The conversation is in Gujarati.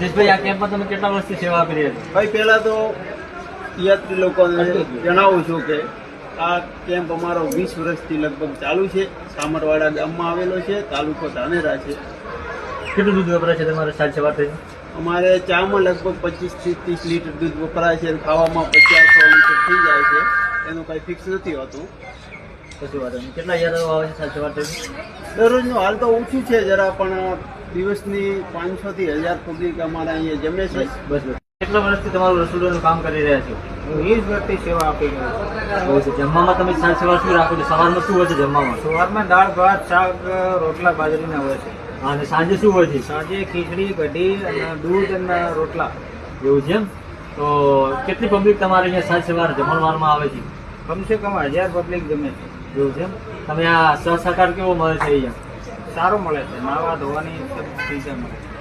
ભાઈ આ કેમ્પમાં તમે કેટલા વર્ષથી સેવા આપી રહ્યા છો? ભાઈ પહેલા તો યાત્રી લોકોને જણાવું છું કે આ કેમ્પ અમારો 20 વર્ષથી લગભગ ચાલુ છે. સામરવાડા ગામમાં આવેલો છે, તાલુકો ધાનેરા છે. કેટલું દૂધ વપરાય છે તમારે સાંજ સવારથી? અમારે ચામાં લગભગ 25 થી 30 લીટર દૂધ વપરાય છે. ખાવામાં 50-100 લીટર થઈ જાય છે. એનું કઈ ફિક્સ નથી હોતું. કશું વાત નહીં. કેટલા યાત્રાઓ આવે છે સાંજ સવારથી? દરરોજનું હાલ તો ઓછું છે જરા, પણ દિવસની 500 થી 1000 પબ્લિક અમારા અહીંયા જમે છે. બસ બસ. કેટલા વર્ષથી તમારું રસોડાનું કામ કરી રહ્યા છો? 20 વર્ષથી સેવા આપી રહ્યો છું. બહુ છે. જમવામાં તમે સાંજ સવાર શું રાખો છો? સવારમાં શું હોય છે જમવામાં? સવારમાં દાળ ભાત શાક રોટલા બાજરીના હોય છે. અને સાંજે શું હોય છે? સાંજે ખીચડી કઢી અને દૂધ અને રોટલા. એવું છે એમ? તો કેટલી પબ્લિક તમારે અહીંયા સાંજ સવાર જમણવારમાં આવે છે? કમસે કમ 1000 પબ્લિક જમે છે. એવું છે એમ? તમે આ સહકાર કેવો મળે છે અહીંયા? સારો મળે છે. નાવા ધોવાની સબ સુવિધા મળે છે.